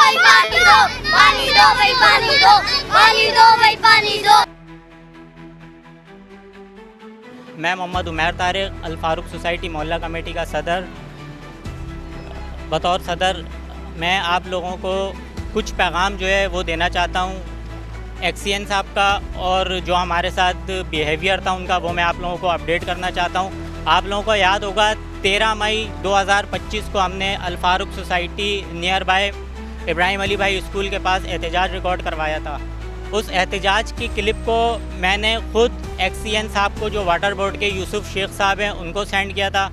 भाई पानी दो, पानी दो भाई पानी दो, पानी दो भाई पानी दो। मैं मोहम्मद उमैर तारिक अल फारूक सोसाइटी मोहल्ला कमेटी का सदर। बतौर सदर मैं आप लोगों को कुछ पैगाम जो है वो देना चाहता हूँ एक्सीएन साहब का, और जो हमारे साथ बिहेवियर था उनका वो मैं आप लोगों को अपडेट करना चाहता हूँ। आप लोगों को याद होगा 13 मई 2025 को हमने Al Farooq society nearby Ibrahim Ali Bhai school के पास एहतजाज रिकॉर्ड करवाया था। उस एहतजाज की क्लिप को मैंने ख़ुद एक्सीएन साहब को, जो वाटर बोर्ड के यूसुफ शेख साहब हैं, उनको सेंड किया था।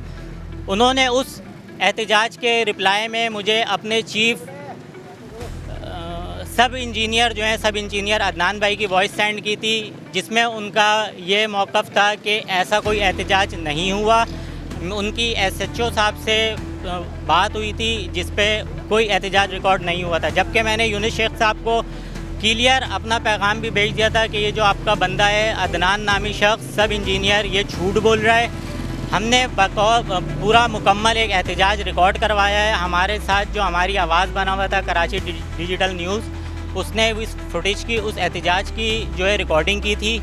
उन्होंने उस एहतजाज के रिप्लाई में मुझे अपने चीफ सब इंजीनियर अदनान भाई की वॉइस सेंड की थी, जिसमें उनका ये मौक़िफ़ था कि ऐसा कोई एहतजाज नहीं हुआ। उनकी एसएचओ साहब से बात हुई थी जिस पे कोई एहतजाज रिकॉर्ड नहीं हुआ था, जबकि मैंने यूनुस शेख साहब को क्लियर अपना पैगाम भी भेज दिया था कि ये जो आपका बंदा है अदनान नामी शख्स सब इंजीनियर, ये झूठ बोल रहा है। हमने पूरा मुकम्मल एक एहतजाज रिकॉर्ड करवाया है। हमारे साथ जो हमारी आवाज़ बना हुआ था कराची डिजिटल न्यूज़, उसने इस फुटेज की, उस एहतजाज की जो है रिकॉर्डिंग की थी।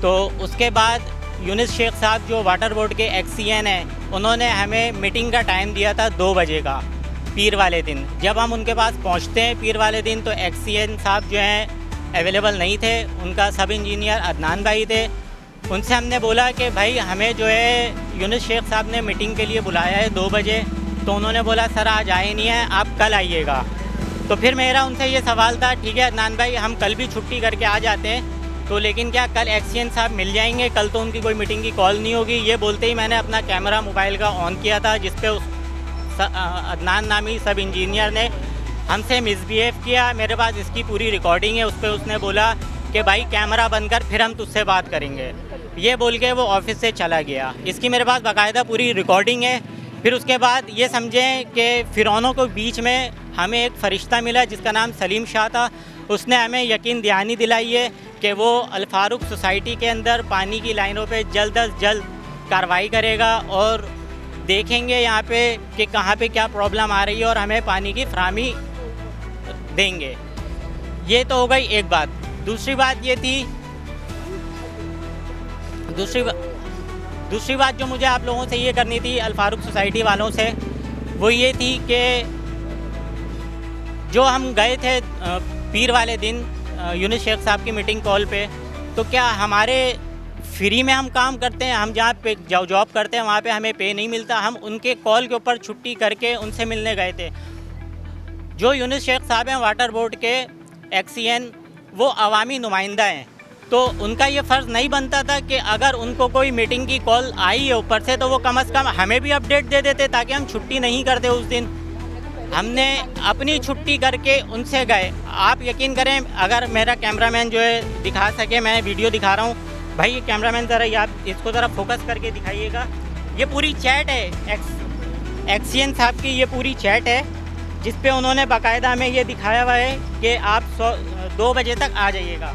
तो उसके बाद यूनुस शेख साहब जो वाटर बोर्ड के एक्सीएन हैं, उन्होंने हमें मीटिंग का टाइम दिया था 2 बजे का पीर वाले दिन। जब हम उनके पास पहुंचते हैं पीर वाले दिन तो एक्सीएन साहब जो हैं अवेलेबल नहीं थे, उनका सब इंजीनियर अदनान भाई थे। उनसे हमने बोला कि भाई हमें जो है यूनुस शेख साहब ने मीटिंग के लिए बुलाया है 2 बजे, तो उन्होंने बोला सर आज आए नहीं हैं, आप कल आइएगा। तो फिर मेरा उनसे ये सवाल था, ठीक है अदनान भाई हम कल भी छुट्टी करके आ जाते हैं, तो लेकिन क्या कल एक्सीएन साहब मिल जाएंगे? कल तो उनकी कोई मीटिंग की कॉल नहीं होगी। ये बोलते ही मैंने अपना कैमरा मोबाइल का ऑन किया था, जिस पे अदनान नामी सब इंजीनियर ने हमसे मिसबिहेव किया। मेरे पास इसकी पूरी रिकॉर्डिंग है। उस पर उसने बोला कि भाई कैमरा बंद कर, फिर हम तुझसे बात करेंगे। ये बोल के वो ऑफिस से चला गया। इसकी मेरे पास बाकायदा पूरी रिकॉर्डिंग है। फिर उसके बाद ये समझें कि फ़िरौनों को बीच में हमें एक फ़रिश्ता मिला जिसका नाम सलीम शाह था। उसने हमें यकीन दहानी दिलाई है कि वो अल फारूक सोसाइटी के अंदर पानी की लाइनों पे जल्द अज जल्द कार्रवाई करेगा और देखेंगे यहाँ पे कि कहाँ पे क्या प्रॉब्लम आ रही है और हमें पानी की फराहमी देंगे। ये तो हो गई एक बात। दूसरी बात ये थी, दूसरी बात जो मुझे आप लोगों से ये करनी थी अल फारूक सोसाइटी वालों से, वो ये थी कि जो हम गए थे पीर वाले दिन यूनुस शेख साहब की मीटिंग कॉल पे, तो क्या हमारे फ्री में हम काम करते हैं? हम जहाँ पे जॉब करते हैं वहाँ पे हमें पे नहीं मिलता। हम उनके कॉल के ऊपर छुट्टी करके उनसे मिलने गए थे। जो यूनुस शेख साहब हैं वाटर बोर्ड के एक्सीएन, वो अवामी नुमाइंदा हैं, तो उनका ये फ़र्ज़ नहीं बनता था कि अगर उनको कोई मीटिंग की कॉल आई है ऊपर से तो वो कम से कम हमें भी अपडेट दे देते ताकि हम छुट्टी नहीं करते उस दिन। हमने अपनी छुट्टी करके उनसे गए। आप यकीन करें, अगर मेरा कैमरामैन जो है दिखा सके, मैं वीडियो दिखा रहा हूँ भाई, ये कैमरामैन ज़रा ये आप इसको ज़रा फोकस करके दिखाइएगा। ये पूरी चैट है एक्सीएन साहब की, ये पूरी चैट है जिस पे उन्होंने बाकायदा हमें ये दिखाया हुआ है कि आप 2 बजे तक आ जाइएगा।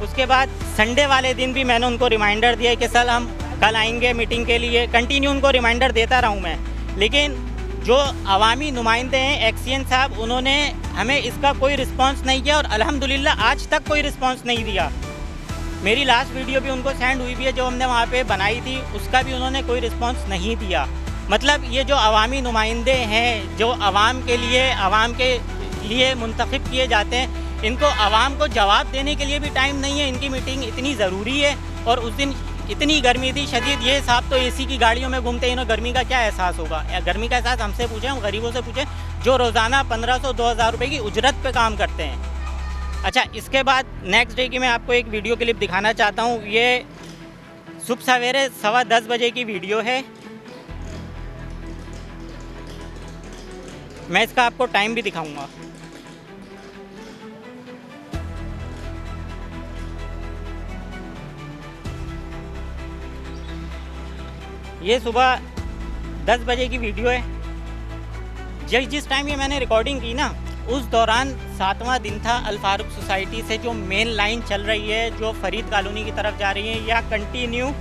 उसके बाद संडे वाले दिन भी मैंने उनको रिमाइंडर दिया कि सर हम कल आएंगे मीटिंग के लिए। कंटिन्यू उनको रिमाइंडर देता रहूँ मैं, लेकिन जो अवामी नुमाइंदे हैं एक्सीएन साहब, उन्होंने हमें इसका कोई रिस्पांस नहीं किया और अल्हम्दुलिल्लाह आज तक कोई रिस्पांस नहीं दिया। मेरी लास्ट वीडियो भी उनको सेंड हुई भी है जो हमने वहाँ पे बनाई थी, उसका भी उन्होंने कोई रिस्पांस नहीं दिया। मतलब ये जो अवामी नुमाइंदे हैं, जो आवाम के लिए मुंतखब किए जाते हैं, इनको आवाम को जवाब देने के लिए भी टाइम नहीं है। इनकी मीटिंग इतनी ज़रूरी है और उस दिन इतनी गर्मी थी शदीद। ये साहब तो एसी की गाड़ियों में घूमते हैं, इन्हें गर्मी का क्या एहसास होगा? गर्मी का एहसास हमसे पूछें, हम गरीबों से पूछें जो रोज़ाना 1500-2000 रुपये की उजरत पे काम करते हैं। अच्छा, इसके बाद नेक्स्ट डे की मैं आपको एक वीडियो क्लिप दिखाना चाहता हूँ। ये सुबह सवेरे 10:15 बजे की वीडियो है। मैं इसका आपको टाइम भी दिखाऊंगा। ये सुबह 10 बजे की वीडियो है। जिस टाइम ये मैंने रिकॉर्डिंग की ना, उस दौरान 7वां दिन था। अल फारूक सोसाइटी से जो मेन लाइन चल रही है, जो फरीद कॉलोनी की तरफ जा रही है, या कंटिन्यू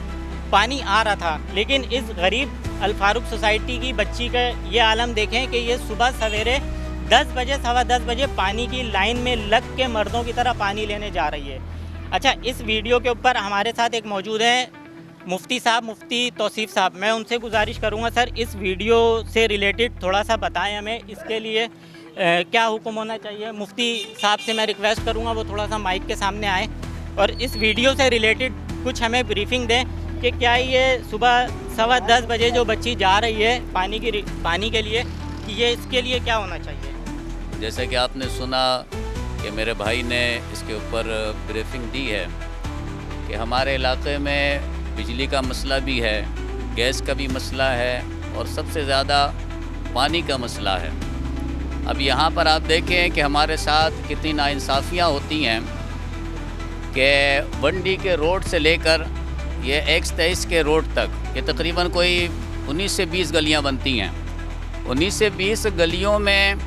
पानी आ रहा था। लेकिन इस गरीब अल फारूक सोसाइटी की बच्ची का ये आलम देखें कि ये सुबह सवेरे 10 बजे 10:15 बजे पानी की लाइन में लग के मर्दों की तरह पानी लेने जा रही है। अच्छा, इस वीडियो के ऊपर हमारे साथ एक मौजूद है मुफ्ती साहब, मुफ्ती तौसीफ साहब। मैं उनसे गुजारिश करूंगा सर इस वीडियो से रिलेटेड थोड़ा सा बताएं हमें, इसके लिए क्या हुक्म होना चाहिए। मुफ्ती साहब से मैं रिक्वेस्ट करूंगा वो थोड़ा सा माइक के सामने आए और इस वीडियो से रिलेटेड कुछ हमें ब्रीफिंग दें कि क्या ये सुबह 10:15 बजे जो बच्ची जा रही है पानी के लिए, कि ये इसके लिए क्या होना चाहिए। जैसे कि आपने सुना कि मेरे भाई ने इसके ऊपर ब्रीफिंग दी है कि हमारे इलाके में बिजली का मसला भी है, गैस का भी मसला है और सबसे ज़्यादा पानी का मसला है। अब यहाँ पर आप देखें कि हमारे साथ कितनी नाइंसाफ़ियाँ होती हैं कि बंडी के रोड से लेकर ये X23 के रोड तक, ये तकरीबन कोई 19 से 20 गलियाँ बनती हैं। 19 से 20 गलियों में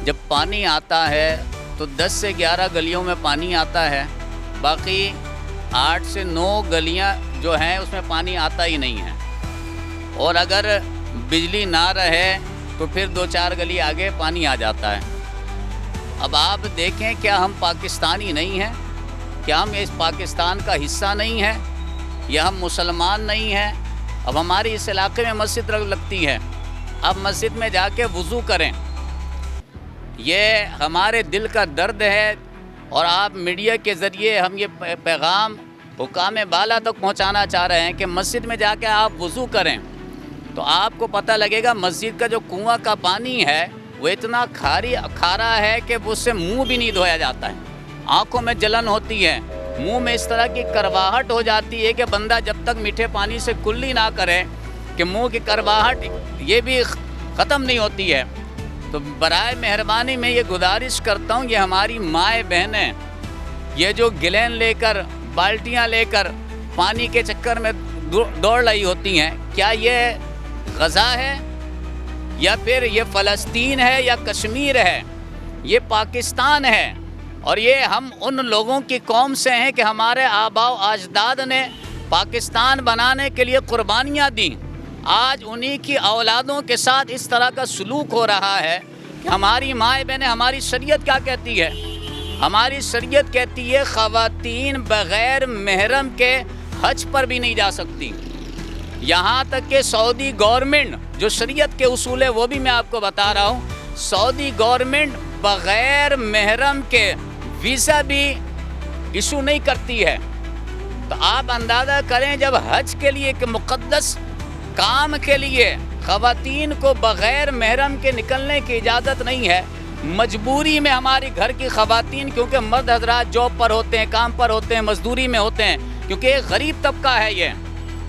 जब पानी आता है तो 10 से 11 गलियों में पानी आता है, बाकी 8 से 9 गलियां जो हैं उसमें पानी आता ही नहीं है। और अगर बिजली ना रहे तो फिर 2-4 गली आगे पानी आ जाता है। अब आप देखें, क्या हम पाकिस्तानी नहीं हैं? क्या हम इस पाकिस्तान का हिस्सा नहीं है या हम मुसलमान नहीं हैं? अब हमारी इस इलाके में मस्जिद लगती है, अब मस्जिद में जाके वज़ू करें, ये हमारे दिल का दर्द है। और आप मीडिया के ज़रिए हम ये पैगाम हुकाम बाला तक पहुंचाना चाह रहे हैं कि मस्जिद में जाके आप वज़ू करें तो आपको पता लगेगा मस्जिद का जो कुआं का पानी है वो इतना खारा है कि उससे मुंह भी नहीं धोया जाता है। आँखों में जलन होती है, मुंह में इस तरह की करवाहट हो जाती है कि बंदा जब तक मीठे पानी से कुल्ली ना करे कि मुंह की करवाहट ये भी ख़त्म नहीं होती है। तो बराए मेहरबानी मैं ये गुजारिश करता हूँ, ये हमारी माएँ बहनें ये जो गिलेन लेकर बाल्टियाँ लेकर पानी के चक्कर में दौड़ रही होती हैं, क्या ये गज़ा है या फिर ये फ़लस्तीन है या कश्मीर है? ये पाकिस्तान है। और ये हम उन लोगों की कौम से हैं कि हमारे आबाओ अजदाद ने पाकिस्तान बनाने के लिए कुर्बानियाँ दी। आज उन्हीं की औलादों के साथ इस तरह का सलूक हो रहा है कि हमारी माएँ बहनें, हमारी शरीयत क्या कहती है? हमारी शरीयत कहती है ख़वातीन बग़ैर महरम के हज पर भी नहीं जा सकती। यहाँ तक कि सऊदी गवर्नमेंट जो शरीयत के उसूल है वो भी मैं आपको बता रहा हूँ, सऊदी गवर्नमेंट बग़ैर महरम के वीज़ा भी इशू नहीं करती है। तो आप अंदाज़ा करें, जब हज के लिए एक मुक़द्दस काम के लिए ख़वातीन को बग़ैर महरम के निकलने की इजाज़त नहीं है, मजबूरी में हमारी घर की ख़वातीन, क्योंकि मर्द हजरात जॉब पर होते हैं, काम पर होते हैं, मजदूरी में होते हैं, क्योंकि एक गरीब तबका है, ये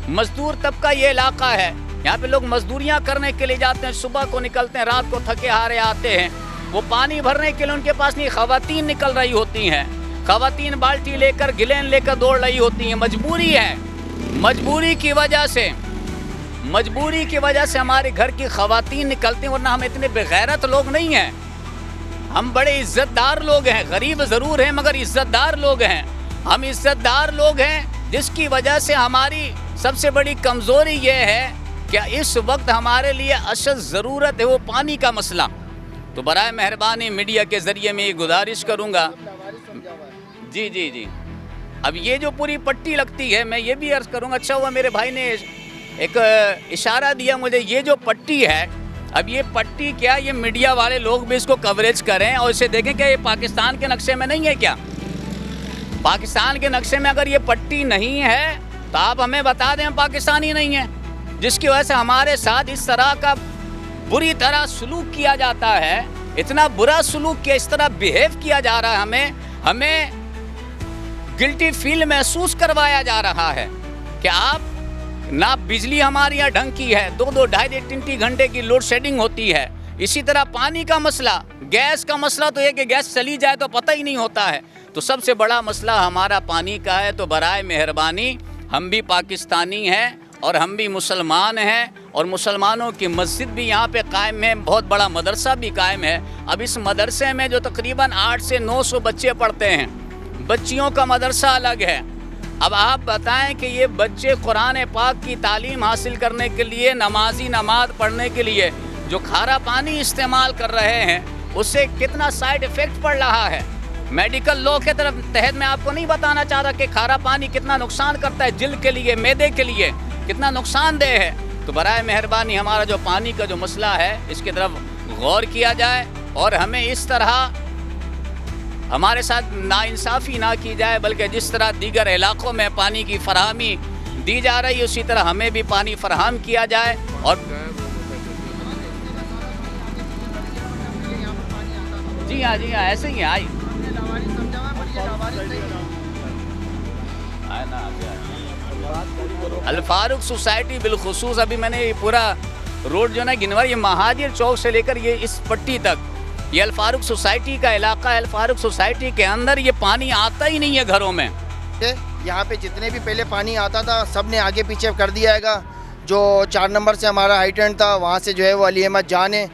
मजदूर तबका ये इलाका है। यहाँ पे लोग मजदूरियाँ करने के लिए जाते हैं, सुबह को निकलते हैं, रात को थके हारे आते हैं। वो पानी भरने के लिए उनके पास नहीं, ख़वातीन निकल रही होती हैं, ख़वातीन बाल्टी लेकर गिलेन लेकर दौड़ रही होती हैं। मजबूरी है, मजबूरी की वजह से हमारे घर की ख़वातीन निकलती हैं, वरना हम इतने बेगैरत लोग नहीं हैं। हम बड़े इज़्ज़तदार लोग हैं, गरीब ज़रूर हैं मगर इज़्ज़तदार लोग हैं। हम इज़्ज़तदार लोग हैं, जिसकी वजह से हमारी सबसे बड़ी कमज़ोरी ये है कि इस वक्त हमारे लिए अशद ज़रूरत है वो पानी का मसला। तो बराए मेहरबानी मीडिया के ज़रिए मैं ये गुजारिश करूँगा। जी, अब ये जो पूरी पट्टी लगती है, मैं ये भी अर्ज़ करूँगा, अच्छा हुआ मेरे भाई ने एक इशारा दिया मुझे, ये जो पट्टी है, अब ये पट्टी क्या, ये मीडिया वाले लोग भी इसको कवरेज करें और इसे देखें क्या ये पाकिस्तान के नक्शे में नहीं है क्या? पाकिस्तान के नक्शे में अगर ये पट्टी नहीं है तो आप हमें बता दें पाकिस्तानी नहीं है, जिसकी वजह से हमारे साथ इस तरह का बुरी तरह सलूक किया जाता है, इतना बुरा सलूक किया, इस तरह बिहेव किया जा रहा है, हमें गिल्टी फील महसूस करवाया जा रहा है कि आप ना बिजली हमारे यहाँ ढंग की है, 2-2, 2.5-3 घंटे की लोड शेडिंग होती है। इसी तरह पानी का मसला, गैस का मसला तो ये कि गैस चली जाए तो पता ही नहीं होता है। तो सबसे बड़ा मसला हमारा पानी का है। तो बराए मेहरबानी, हम भी पाकिस्तानी हैं और हम भी मुसलमान हैं और मुसलमानों की मस्जिद भी यहाँ पे कायम है, बहुत बड़ा मदरसा भी कायम है। अब इस मदरसे में जो तकरीबन 8 से 900 बच्चे पढ़ते हैं, बच्चियों का मदरसा अलग है। अब आप बताएं कि ये बच्चे कुरान पाक की तालीम हासिल करने के लिए, नमाज पढ़ने के लिए जो खारा पानी इस्तेमाल कर रहे हैं उससे कितना साइड इफेक्ट पड़ रहा है। मेडिकल लॉ के तरफ तहत मैं आपको नहीं बताना चाह रहा कि खारा पानी कितना नुकसान करता है, जिल्द के लिए, मैदे के लिए कितना नुकसानदेह है। तो बराए मेहरबानी हमारा जो पानी का जो मसला है इसकी तरफ गौर किया जाए और हमें इस तरह हमारे साथ नाइंसाफ़ी ना की जाए, बल्कि जिस तरह दीगर इलाकों में पानी की फराहमी दी जा रही है उसी तरह हमें भी पानी फराहम किया जाए। और जी हाँ ऐसे ही है। अल फारूक सोसाइटी बिलखुसूस अभी मैंने ये पूरा रोड जो ना गिनवा, ये महाजिर चौक से लेकर ये इस पट्टी तक ये अल फारूक सोसाइटी का इलाका है। अल फारूक सोसाइटी के अंदर ये पानी आता ही नहीं है घरों में। यहाँ पे जितने भी पहले पानी आता था सब ने आगे पीछे कर दिया है। जो 4 नंबर से हमारा हाईटेंट था वहाँ से जो है वो अली अहमद जान है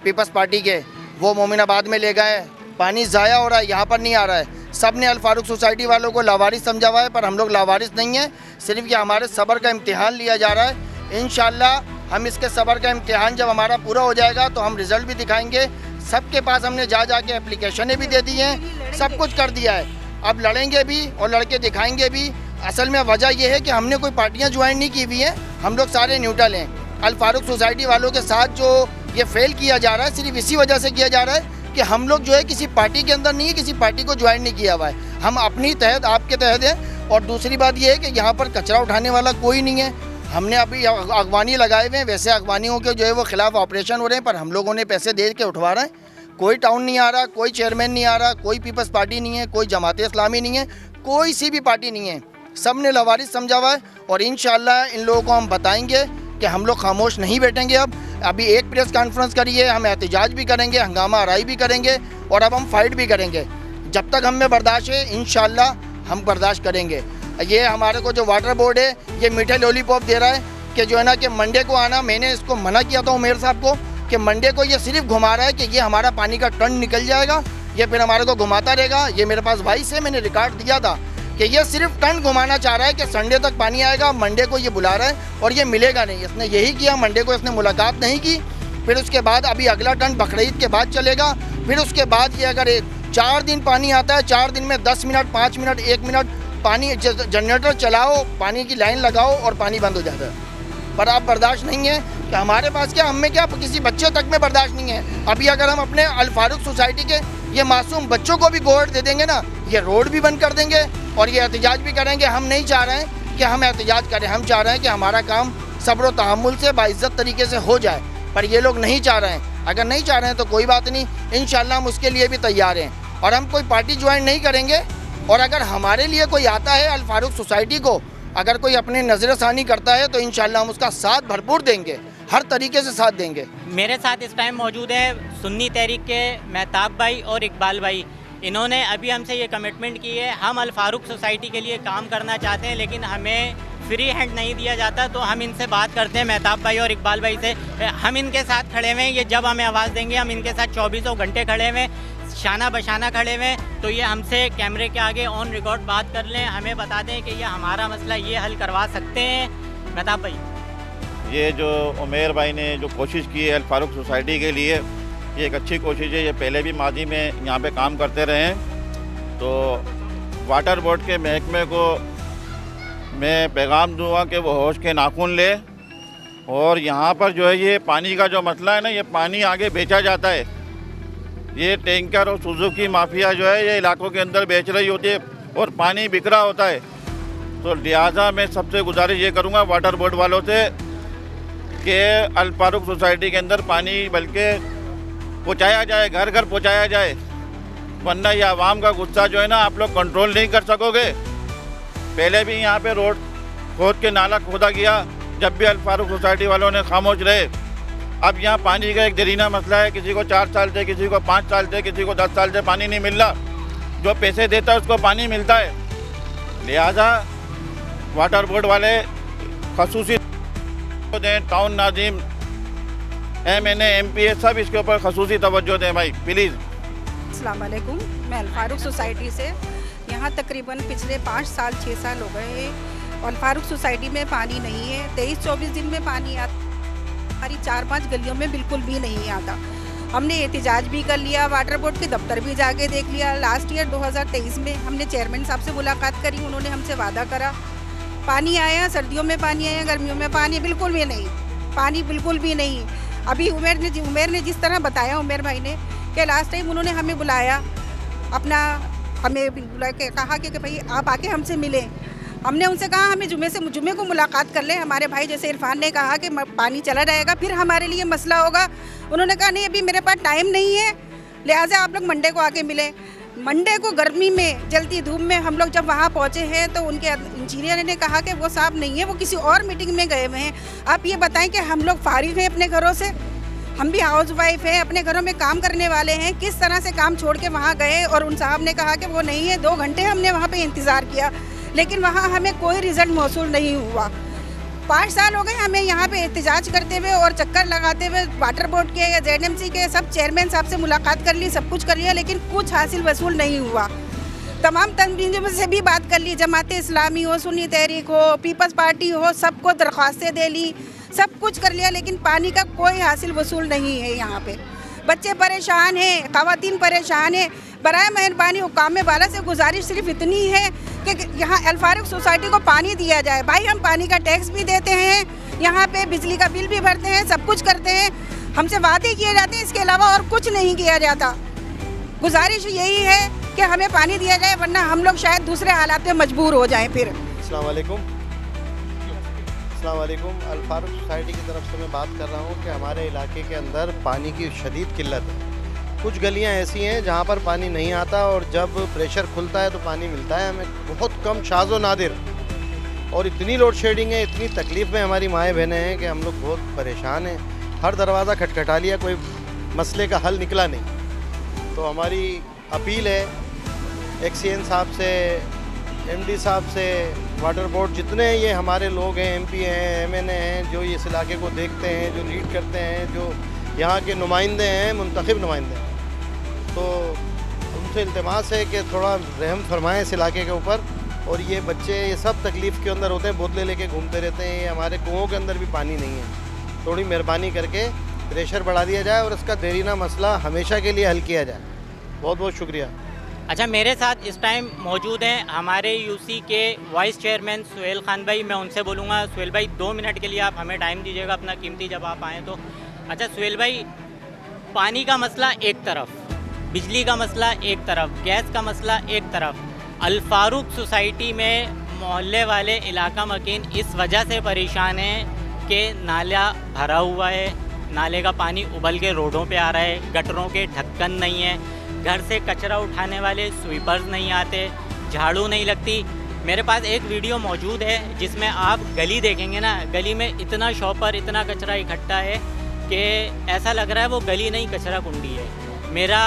पीपल्स पार्टी के, वो मोमिनाबाद में ले गए। पानी ज़ाया हो रहा है, यहाँ पर नहीं आ रहा है। सब ने अल फारूक सोसाइटी वालों को लावारिस समझा हुआ है, पर हम लोग लावारिस नहीं हैं। सिर्फ ये हमारे सब्र का इम्तिहान लिया जा रहा है। इंशाल्लाह हम इसके सब्र का इम्तिहान जब हमारा पूरा हो जाएगा तो हम रिज़ल्ट भी दिखाएंगे। सबके पास हमने जा के एप्लीकेशनें भी दे दी हैं, सब कुछ कर दिया है। अब लड़ेंगे भी और लड़के दिखाएंगे भी। असल में वजह यह है कि हमने कोई पार्टियाँ ज्वाइन नहीं की हुई हैं, हम लोग सारे न्यूट्रल हैं। अल फारूक सोसाइटी वालों के साथ जो ये फेल किया जा रहा है सिर्फ इसी वजह से किया जा रहा है कि हम लोग जो है किसी पार्टी के अंदर नहीं है, किसी पार्टी को ज्वाइन नहीं किया हुआ है। हम अपनी तहत आपके तहत हैं। और दूसरी बात ये है कि यहाँ पर कचरा उठाने वाला कोई नहीं है। हमने अभी अगवानी लगाए हुए हैं, वैसे अगवानियों के जो है वो खिलाफ ऑपरेशन हो रहे हैं, पर हम लोगों ने पैसे दे के उठवा रहे हैं। कोई टाउन नहीं आ रहा, कोई चेयरमैन नहीं आ रहा, कोई पीपल्स पार्टी नहीं है, कोई जमात इस्लामी नहीं है, कोई सी भी पार्टी नहीं है। सब ने लवारिस समझा हुआ है और इंशाल्लाह इन लोगों को हम बताएंगे कि हम लोग खामोश नहीं बैठेंगे। अब अभी एक प्रेस कॉन्फ्रेंस करी है, हम एहतजाज भी करेंगे, हंगामा आराई भी करेंगे और अब हम फाइट भी करेंगे। जब तक हम में बर्दाश्त है इंशाल्लाह हम बर्दाश्त करेंगे। ये हमारे को जो वाटर बोर्ड है ये मीठे लॉलीपॉप दे रहा है कि जो है ना कि मंडे को आना। मैंने इसको मना किया था उमेर साहब को कि मंडे को ये सिर्फ घुमा रहा है कि ये हमारा पानी का टन निकल जाएगा, ये फिर हमारे को घुमाता रहेगा। ये मेरे पास भाई से मैंने रिकॉर्ड दिया था कि ये सिर्फ टन घुमाना चाह रहा है कि संडे तक पानी आएगा, मंडे को ये बुला रहा है और ये मिलेगा नहीं। इसने यही किया, मंडे को इसने मुलाकात नहीं की। फिर उसके बाद अभी अगला टन बकरीद के बाद चलेगा। फिर उसके बाद ये अगर 4 दिन पानी आता है, 4 दिन में 10 मिनट, 5 मिनट, 1 मिनट पानी जनरेटर चलाओ, पानी की लाइन लगाओ और पानी बंद हो जाता है। पर आप बर्दाश्त नहीं है कि हमारे पास क्या, हमें क्या, किसी बच्चे तक में बर्दाश्त नहीं है। अभी अगर हम अपने अल फारूक सोसाइटी के ये मासूम बच्चों को भी गोहर दे देंगे ना, ये रोड भी बंद कर देंगे और ये एहतजाज भी करेंगे। हम नहीं चाह रहे हैं कि हम एहतजाज करें, हम चाह रहे हैं कि हमारा काम सब्र व तहम्मुल से बाइज़्ज़त तरीके से हो जाए, पर ये लोग नहीं चाह रहे हैं। अगर नहीं चाह रहे हैं तो कोई बात नहीं, इंशाल्लाह हम उसके लिए भी तैयार हैं और हम कोई पार्टी ज्वाइन नहीं करेंगे। और अगर हमारे लिए कोई आता है अल फारूक सोसाइटी को, अगर कोई अपने नज़रसानी करता है तो इंशाल्लाह हम उसका साथ भरपूर देंगे, हर तरीके से साथ देंगे। मेरे साथ इस टाइम मौजूद है सुन्नी तहरीक के मेहताब भाई और इकबाल भाई। इन्होंने अभी हमसे ये कमिटमेंट की है, हम अल फारूक सोसाइटी के लिए काम करना चाहते हैं लेकिन हमें फ्री हैंड नहीं दिया जाता। तो हम इनसे बात करते हैं, मेहताब भाई और इकबाल भाई से। हम इनके साथ खड़े हुए हैं, ये जब हमें आवाज़ देंगे हम इनके साथ 24 घंटे खड़े हुए, शाना बशाना खड़े हुए। तो ये हमसे कैमरे के आगे ऑन रिकॉर्ड बात कर लें, हमें बता दें कि ये हमारा मसला ये हल करवा सकते हैं। मेहताब भाई, ये जो उमेर भाई ने जो कोशिश की है अल फारूक सोसाइटी के लिए, ये एक अच्छी कोशिश है। ये पहले भी माजी में यहाँ पे काम करते रहे हैं। तो वाटर बोर्ड के महकमे को मैं पैगाम दूँगा कि वो होश के नाखून ले। और यहाँ पर जो है ये पानी का जो मसला है ना, ये पानी आगे बेचा जाता है। ये टैंकर और सुजुकी माफिया जो है ये इलाकों के अंदर बेच रही होती है और पानी बिखरा होता है। तो लिहाजा मैं सबसे गुजारिश ये करूँगा वाटर बोर्ड वालों से कि अल फारूक सोसाइटी के अंदर पानी बल्कि पहुँचाया जाए, घर घर पहुँचाया जाए, वरना ये आवाम का गुस्सा जो है ना आप लोग कंट्रोल नहीं कर सकोगे। पहले भी यहाँ पे रोड खोद के नाला खोदा गया, जब भी अल फारूक सोसाइटी वालों ने खामोश रहे। अब यहाँ पानी का एक दरीना मसला है, किसी को 4 साल से, किसी को 5 साल से, किसी को 10 साल से पानी नहीं मिल रहा। जो पैसे देता है उसको पानी मिलता है। लिहाजा वाटर बोर्ड वाले खसूसी दें, टाउन नाजिम, MNA, MPA सब इसके ऊपर खसूसी तवज्जो दें भाई प्लीज़। अस्सलाम वालेकुम, मैं अल फारूक सोसाइटी से यहाँ तकरीबन पिछले 5 साल 6 साल हो गए हैं। अल फारूक सोसाइटी में पानी नहीं है, 23-24 दिन में पानी आता। हमारी 4-5 गलियों में बिल्कुल भी नहीं आता। हमने एहतिजाज भी कर लिया, वाटर बोर्ड के दफ्तर भी जाके देख लिया। लास्ट ईयर 2023 में हमने चेयरमैन साहब से मुलाकात करी, उन्होंने हमसे वादा करा पानी आया, सर्दियों में पानी आया, गर्मियों में पानी बिल्कुल भी नहीं, पानी बिल्कुल भी नहीं। अभी उमेर ने जिस तरह बताया, उमेर भाई ने, कि लास्ट टाइम उन्होंने हमें बुलाया, हमें बुला के कहा कि भाई आप आके हमसे मिलें। हमने उनसे कहा हमें जुमे को मुलाकात कर लें। हमारे भाई जैसे इरफान ने कहा कि पानी चला जाएगा फिर हमारे लिए मसला होगा। उन्होंने कहा नहीं, अभी मेरे पास टाइम नहीं है, लिहाजा आप लोग मंडे को आके मिलें। मंडे को गर्मी में जलती धूप में हम लोग जब वहाँ पहुँचे हैं तो उनके इंजीनियर ने कहा कि वो साहब नहीं है, वो किसी और मीटिंग में गए हुए हैं। आप ये बताएं कि हम लोग फारिग हैं अपने घरों से, हम भी हाउस वाइफ हैं, अपने घरों में काम करने वाले हैं, किस तरह से काम छोड़ के वहाँ गए। और उन साहब ने कहा कि वो नहीं है। 2 घंटे हमने वहाँ पे इंतज़ार किया, लेकिन वहाँ हमें कोई रिज़ल्ट मौसूल नहीं हुआ। 5 साल हो गए हमें यहाँ पे एहतजाज करते हुए और चक्कर लगाते हुए। वाटर बोर्ड के या ZMC के सब चेयरमैन साहब से मुलाकात कर ली, सब कुछ कर लिया, लेकिन कुछ हासिल वसूल नहीं हुआ। तमाम तंजीमों से भी बात कर ली, जमात इस्लामी हो, सुन्नी तहरीक हो, पीपल्स पार्टी हो, सबको दरख्वास्तें दे ली, सब कुछ कर लिया, लेकिन पानी का कोई हासिल वसूल नहीं है। यहाँ पे बच्चे परेशान हैं, ख़वातीन परेशान हैं। बराए मेहरबानी हुक्काम वाला से गुजारिश सिर्फ इतनी है कि यहाँ अल फारूक सोसाइटी को पानी दिया जाए। भाई हम पानी का टैक्स भी देते हैं, यहाँ पे बिजली का बिल भी भरते हैं, सब कुछ करते हैं, हमसे वादे किए जाते हैं, इसके अलावा और कुछ नहीं किया जाता। गुजारिश यही है कि हमें पानी दिया जाए, वरना हम लोग शायद दूसरे हालात में मजबूर हो जाएं। फिर अस्सलाम वालेकुम। अल फारूक सोसाइटी की तरफ से मैं बात कर रहा हूँ कि हमारे इलाके के अंदर पानी की शदीद किल्लत है। कुछ गलियाँ ऐसी हैं जहाँ पर पानी नहीं आता और जब प्रेशर खुलता है तो पानी मिलता है हमें बहुत कम, शाज़ो नादिर। और इतनी लोड शेडिंग है, इतनी तकलीफ़ में हमारी माएँ बहनें हैं कि हम लोग बहुत परेशान हैं। हर दरवाज़ा खटखटा लिया, कोई मसले का हल निकला नहीं। तो हमारी अपील है एक्सीएन साहब से, MD साहब से, वाटर बोर्ड, जितने ये हमारे लोग हैं, MP हैं, MNA हैं, जो इस इलाके को देखते हैं, जो लीड करते हैं, जो यहाँ के नुमाइंदे हैं, मुंतखब नुमाइंदे हैं, तो उनसे इल्तिमास है कि थोड़ा रहम फरमाएं इस इलाके के ऊपर। और ये बच्चे ये सब तकलीफ़ के अंदर होते हैं, बोतलें लेके घूमते रहते हैं। ये हमारे कुओं के अंदर भी पानी नहीं है। थोड़ी मेहरबानी करके प्रेशर बढ़ा दिया जाए और इसका देरीना मसला हमेशा के लिए हल किया जाए। बहुत बहुत शुक्रिया। अच्छा, मेरे साथ इस टाइम मौजूद हैं हमारे UC के वाइस चेयरमैन सुहेल खान भाई। मैं उनसे बोलूँगा, सुहेल भाई 2 मिनट के लिए आप हमें टाइम दीजिएगा अपना कीमती, जब आप आएँ तो। अच्छा सुहेल भाई, पानी का मसला एक तरफ, बिजली का मसला एक तरफ, गैस का मसला एक तरफ, अल फारूक सोसाइटी में मोहल्ले वाले इलाका मकीन इस वजह से परेशान हैं कि नाला भरा हुआ है, नाले का पानी उबल के रोडों पे आ रहा है, गटरों के ढक्कन नहीं है, घर से कचरा उठाने वाले स्वीपर्स नहीं आते, झाड़ू नहीं लगती। मेरे पास एक वीडियो मौजूद है जिसमें आप गली देखेंगे ना, गली में इतना शॉपर, इतना कचरा इकट्ठा है कि ऐसा लग रहा है वो गली नहीं कचरा कुंडी है। मेरा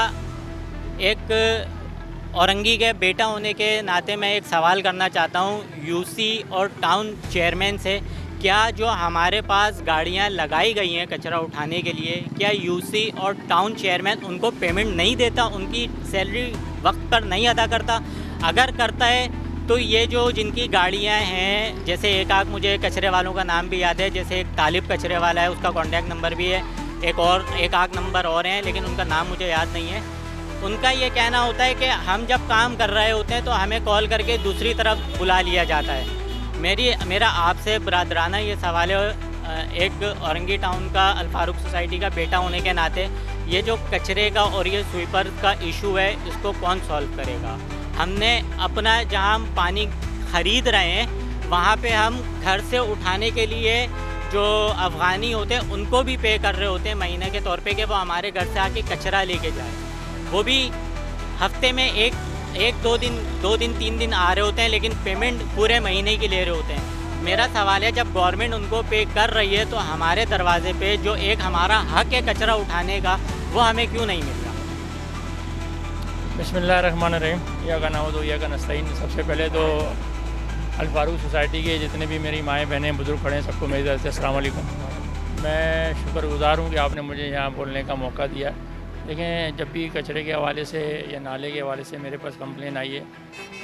एक औरंगी के बेटा होने के नाते मैं एक सवाल करना चाहता हूँ UC और टाउन चेयरमैन से, क्या जो हमारे पास गाड़ियाँ लगाई गई हैं कचरा उठाने के लिए, क्या UC और टाउन चेयरमैन उनको पेमेंट नहीं देता, उनकी सैलरी वक्त पर नहीं अदा करता? अगर करता है तो ये जो जिनकी गाड़ियाँ हैं, जैसे एक आध मुझे कचरे वालों का नाम भी याद है, जैसे एक तालिब कचरे वाला है, उसका कॉन्टैक्ट नंबर भी है, एक आध नंबर और हैं लेकिन उनका नाम मुझे याद नहीं है। उनका ये कहना होता है कि हम जब काम कर रहे होते हैं तो हमें कॉल करके दूसरी तरफ बुला लिया जाता है। मेरा आपसे बरादराना ये सवाल है, एक औरंगी टाउन का अल फारूक सोसाइटी का बेटा होने के नाते, ये जो कचरे का और ये स्वीपर का इशू है, इसको कौन सॉल्व करेगा? हमने अपना जहां हम पानी ख़रीद रहे हैं वहाँ पे हम घर से उठाने के लिए जो अफ़गानी होते हैं उनको भी पे कर रहे होते हैं महीने के तौर पे कि वो हमारे घर से आके कचरा लेके जाए। वो भी हफ्ते में एक दो दिन 3 दिन आ रहे होते हैं, लेकिन पेमेंट पूरे महीने की ले रहे होते हैं। मेरा सवाल है, जब गवर्नमेंट उनको पे कर रही है तो हमारे दरवाजे पे जो एक हमारा हक है कचरा उठाने का, वो हमें क्यों नहीं मिल रहा? बिस्मिल्लाहिर्रहमानिर्रहीम, या का नाउज़ु या का नस्तईन। सबसे पहले तो अल फारूक सोसाइटी के जितने भी मेरी माएँ बहनें बुज़ुर्ग खड़े हैं, सबको मेरी तरफ से अस्सलाम वालेकुम। मैं शुक्रगुज़ार हूँ कि आपने मुझे यहाँ बोलने का मौका दिया। देखें, जब भी कचरे के हवाले से या नाले के हवाले से मेरे पास कंप्लेन आई है,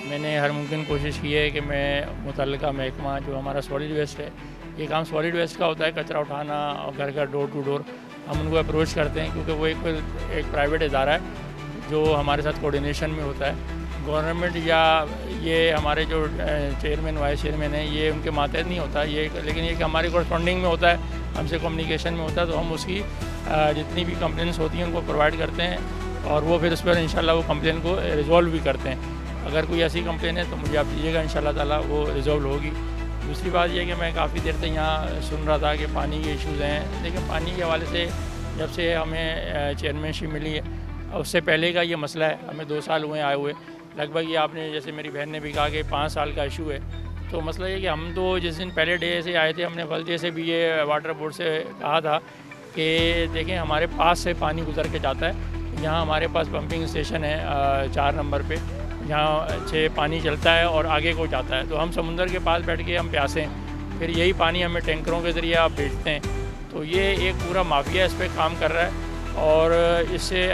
मैंने हर मुमकिन कोशिश की है कि मैं मुतल्लिका महकमा जो हमारा सॉलिड वेस्ट है ये काम सॉलिड वेस्ट का होता है, कचरा उठाना और घर घर डोर टू डोर हम उनको अप्रोच करते हैं, क्योंकि वो एक प्राइवेट इदारा है जो हमारे साथ कोऑर्डिनेशन में होता है। गवर्नमेंट या ये हमारे जो चेयरमैन वाइस चेयरमैन हैं ये उनके मातहत नहीं होता ये, लेकिन ये कि हमारे कॉरस्पॉन्डिंग में होता है, हमसे कम्युनिकेशन में होता है, तो हम उसकी जितनी भी कंप्लेंट्स होती हैं उनको प्रोवाइड करते हैं और वो फिर उस पर इंशाल्लाह वो कंप्लेन को रिजॉल्व भी करते हैं। अगर कोई ऐसी कंप्लेन है तो मुझे आप दीजिएगा, इंशाल्लाह ताला वो रिजॉल्व होगी। दूसरी बात ये कि मैं काफ़ी देर से यहाँ सुन रहा था कि पानी के इश्यूज़ हैं, लेकिन पानी के हवाले से जब से हमें चेयरमैनशिप मिली है उससे पहले का ये मसला है, हमें 2 साल हुए आए हुए लगभग। ये आपने जैसे मेरी बहन ने भी कहा कि 5 साल का इशू है, तो मसला ये कि हम तो जिस दिन पहले डे से आए थे हमने गलती से भी ये वाटर बोर्ड से कहा था कि देखें हमारे पास से पानी गुजर के जाता है, यहाँ हमारे पास पंपिंग स्टेशन है 4 नंबर पे, यहाँ से पानी चलता है और आगे को जाता है, तो हम समुंदर के पास बैठ के हम प्यासे हैं, फिर यही पानी हमें टैंकरों के ज़रिए आप भेजते हैं। तो ये एक पूरा माफिया इस पर काम कर रहा है और इससे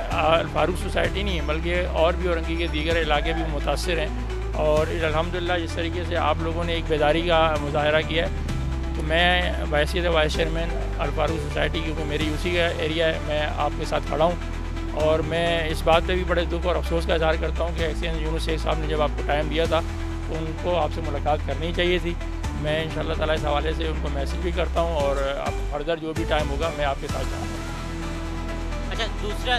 फारूक सोसाइटी नहीं बल्कि और भी औरंगी के दीगर इलाके भी मुतासर हैं। और अल्हम्दुलिल्लाह जिस तरीके से आप लोगों ने एक बेदारी का मुजाहरा किया है, तो मैं वैसे तो वाइस चेयरमैन फारूक सोसाइटी, क्योंकि मेरी उसी का एरिया है, मैं आपके साथ खड़ा हूँ और मैं इस बात पे भी बड़े दुख और अफसोस का इज़हार करता हूँ कि एक्सीडेंट यूनुस शेख साहब ने जब आपको टाइम दिया था तो उनको आपसे मुलाकात करनी चाहिए थी। मैं इंशाल्लाह ताला इस हवाले से उनको मैसेज भी करता हूँ और अब फर्दर जो भी टाइम होगा मैं आपके साथ जाऊँगा। अच्छा,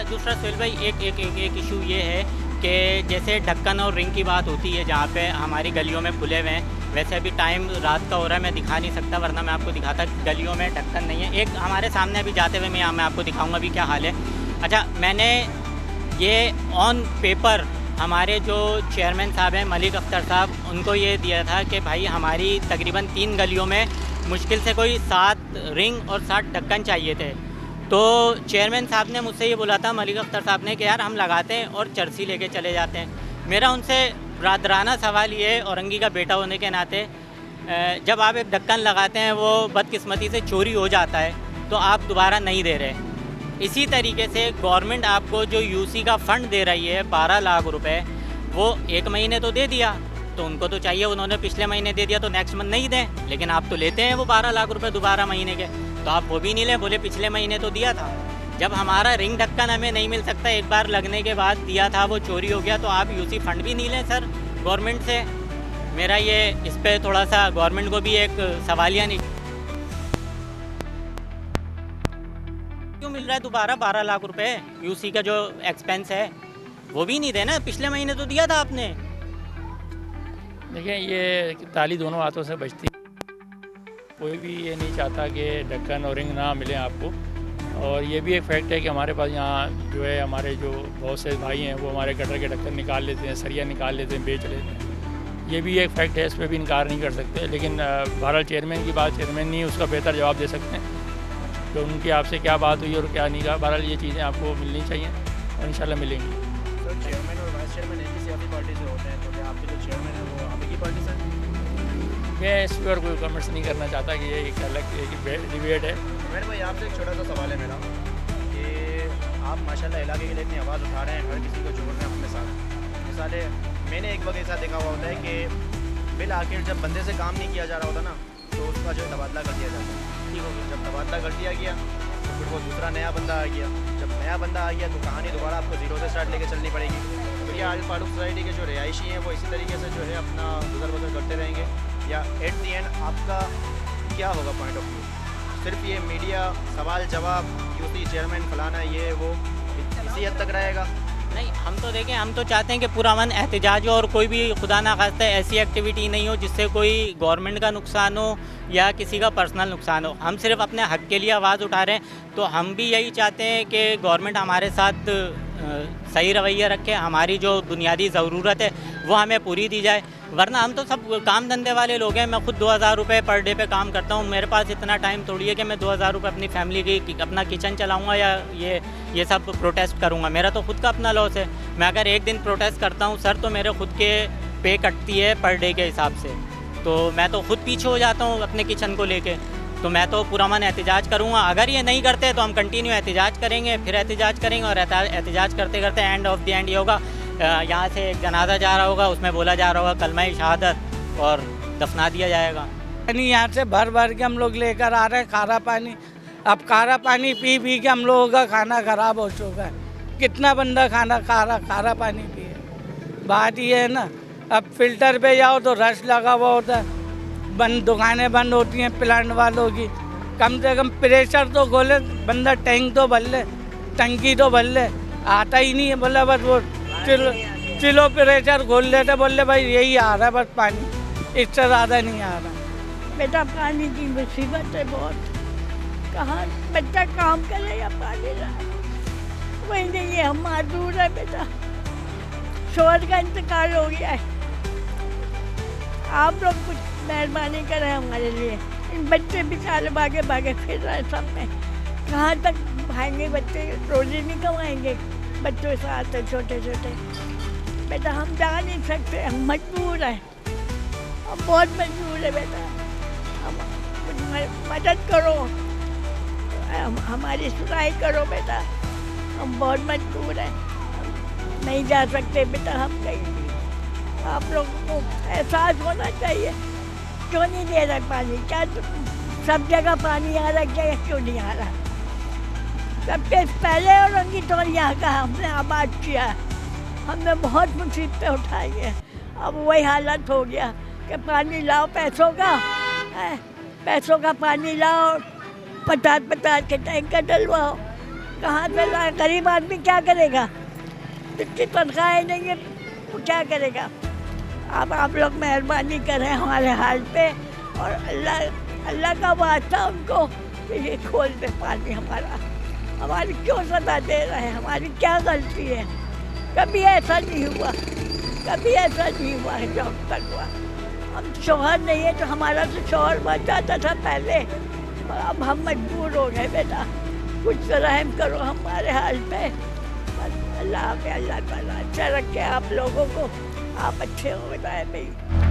दूसरा सोहेल भाई एक इशू ये है कि जैसे ढक्कन और रिंग की बात होती है जहाँ पे हमारी गलियों में खुले हुए हैं, वैसे अभी टाइम रात का हो रहा है, मैं दिखा नहीं सकता वरना मैं आपको दिखाता, गलियों में ढक्कन नहीं है। एक हमारे सामने अभी जाते हुए मैं आपको दिखाऊँगा अभी क्या हाल है। अच्छा, मैंने ये ऑन पेपर हमारे जो चेयरमैन साहब हैं मलिक अख्तर साहब, उनको ये दिया था कि भाई हमारी तकरीबन 3 गलियों में मुश्किल से कोई 7 रिंग और 7 ढक्कन चाहिए थे। तो चेयरमैन साहब ने मुझसे ये बोला था, मलिक अख्तर साहब ने, कि यार हम लगाते हैं और चरसी लेके चले जाते हैं। मेरा उनसे बरादराना सवाल ये, औरंगी का बेटा होने के नाते, जब आप एक ढक्कन लगाते हैं वो बदकिस्मती से चोरी हो जाता है तो आप दोबारा नहीं दे रहे। इसी तरीके से गवर्नमेंट आपको जो यूसी का फ़ंड दे रही है 12 लाख रुपए, वो 1 महीने तो दे दिया, तो उनको तो चाहिए, उन्होंने पिछले महीने दे दिया तो नेक्स्ट मंथ नहीं दें, लेकिन आप तो लेते हैं वो 12 लाख रुपए दोबारा महीने के, तो आप वो भी नहीं लें, बोले पिछले महीने तो दिया था। जब हमारा रिंग ढक्कन हमें नहीं मिल सकता, एक बार लगने के बाद दिया था वो चोरी हो गया, तो आप यूसी फ़ंड भी नहीं लें सर गवर्नमेंट से। मेरा ये इस पर थोड़ा सा गवर्नमेंट को भी एक सवालिया नहीं क्यों मिल रहा है दोबारा 12 लाख रुपए यूसी का जो एक्सपेंस है वो भी नहीं देना, पिछले महीने तो दिया था आपने। देखिए ये ताली दोनों हाथों से बजती, कोई भी ये नहीं चाहता कि ढक्कन और रिंग ना मिले आपको। और ये भी एक फैक्ट है कि हमारे पास यहाँ जो है हमारे जो बहुत से भाई हैं वो हमारे गटर के ढक्कन निकाल लेते हैं, सरिया निकाल लेते हैं, बेच लेते हैं। ये भी एक फैक्ट है, इस पर भी इनकार नहीं कर सकते। लेकिन बहरहाल चेयरमैन की बात चेयरमैन नहीं उसका बेहतर जवाब दे सकते हैं तो उनकी आपसे क्या बात हुई और क्या नहीं कहा। बहरहाल ये चीज़ें आपको मिलनी चाहिए और इंशाल्लाह मिलेंगी। सर चेयरमैन और वाइस चेयरमैन एक ही सियासी पार्टी से होते हैं, तो क्या आपके जो चेयरमैन है वो आप की पार्टी से? मैं इस पर कोई कमेंट्स नहीं करना चाहता कि ये एक अलग डिबेट है। मेरे भाई आपसे एक छोटा सा सवाल है मेरा कि आप माशाल्लाह इलाके के लिए इतनी आवाज़ उठा रहे हैं, हर किसी को जोड़ रहे हैं अपने साथ। मिसाल मैंने एक वक्त ऐसा देखा हुआ होता है कि बिल आखिर जब बंदे से काम नहीं किया जा रहा होता ना तो उसका जो तबादला कर दिया जाता है। ठीक हो गया, जब तबादला कर दिया गया तो फिर वो दूसरा नया बंदा आ गया। जब नया बंदा आ गया तो कहानी दोबारा आपको ज़ीरो से स्टार्ट लेके चलनी पड़ेगी। तो ये आल फारूक सोसाइटी के जो रिहायशी हैं वो इसी तरीके से जो है अपना गुजर बसर करते रहेंगे, या एट दी एंड आपका क्या होगा पॉइंट ऑफ व्यू? सिर्फ ये मीडिया सवाल जवाब यूसी चेयरमैन फलाना ये वो इसी हद तक रहेगा? नहीं, हम तो देखें, हम तो चाहते हैं कि पुरअमन एहतजाज हो और कोई भी खुदा ना खास्ता ऐसी एक्टिविटी नहीं हो जिससे कोई गवर्नमेंट का नुकसान हो या किसी का पर्सनल नुकसान हो। हम सिर्फ अपने हक के लिए आवाज़ उठा रहे हैं, तो हम भी यही चाहते हैं कि गवर्नमेंट हमारे साथ सही रवैया रखे, हमारी जो बुनियादी ज़रूरत है वो हमें पूरी दी जाए। वरना हम तो सब काम धंधे वाले लोग हैं, मैं खुद 2000 रुपये पर डे पे काम करता हूँ, मेरे पास इतना टाइम थोड़ी है कि मैं 2000 रुपये अपनी फैमिली की अपना किचन चलाऊँगा या ये सब प्रोटेस्ट करूँगा। मेरा तो खुद का अपना लॉस है। मैं अगर एक दिन प्रोटेस्ट करता हूँ सर तो मेरे खुद के पे कटती है पर डे के हिसाब से, तो मैं तो खुद पीछे हो जाता हूँ अपने किचन को लेके। तो मैं तो पुरअमन एहतजाज करूँगा। अगर ये नहीं करते तो हम कंटिन्यू एहतजाज करेंगे, फिर एहतजाज करेंगे और एहतजाज करते करते एंड ऑफ द एंड ये होगा, यहाँ से एक जनाजा जा रहा होगा, उसमें बोला जा रहा होगा कलमा-ए-शहादत और दफना दिया जाएगा। पानी यहाँ से भर भर के हम लोग लेकर आ रहे हैं, खारा पानी। अब खारा पानी पी पी के हम लोगों का खाना खराब हो चुका है। कितना बंदा खाना खारा पानी पिए। बात ये है ना, अब फिल्टर पे जाओ तो रश लगा हुआ होता है, दुकानें बंद होती हैं प्लांट वालों की। कम से कम प्रेशर तो खोले बंदा, टैंक तो भर ले, टंकी तो भर ले, आता ही नहीं है। बोला बस वो चिलो प्रेशर खोल लेते, बोले भाई यही आ रहा है बस पानी, इससे ज़्यादा नहीं आ रहा। बेटा पानी की मुसीबत है बहुत, कहाँ बच्चा काम करेगा पानी लाए, वही नहीं है। हम मजदूर है बेटा, शोहर का इंतकाल हो गया है। आप लोग कुछ मेहरबानी करें हमारे लिए। इन बच्चे बेचारे भागे भागे फिर रहे सब में, कहाँ तक भागेंगे बच्चे, रोजी नहीं कमाएंगे बच्चों से आते छोटे छोटे। बेटा हम जा नहीं सकते, हम मजबूर हैं, हम बहुत मजबूर है बेटा। हम कुछ मदद करो, हमारी सुनाई करो बेटा, हम बहुत मजबूर हैं, हम नहीं जा सकते बेटा हम कहीं भी। आप लोगों को एहसास होना चाहिए, क्यों नहीं दे रहा पानी? क्या सब जगह पानी आ रहा है, क्यों नहीं आ रहा? सबसे पहले और उनकी तो यहाँ का हमने आबाद किया, हमने बहुत मुसीबतें उठाई हैं। अब वही हालत हो गया कि पानी लाओ पैसों का पानी लाओ, 50-50 के टैंकर डलवाओ, कहाँ से लाए? गरीब आदमी क्या करेगा? इतनी तनख्वाहें नहीं है, वो क्या करेगा? अब आप लोग मेहरबानी करें हमारे हाल पे, और अल्लाह का वास्ता उनको ये खोल दे पानी हमारा। हमारी क्यों सजा दे रहे हैं? हमारी क्या गलती है? कभी ऐसा नहीं हुआ, कभी ऐसा नहीं हुआ है जो अब तक हुआ। हम शौहर नहीं है तो हमारा तो शौहर बच जाता था पहले, अब हम मजबूर हो गए बेटा। कुछ रहम करो हमारे हाल पे। अल्लाह ताला अच्छा रखे आप लोगों को, आप अच्छे हो जाए भाई।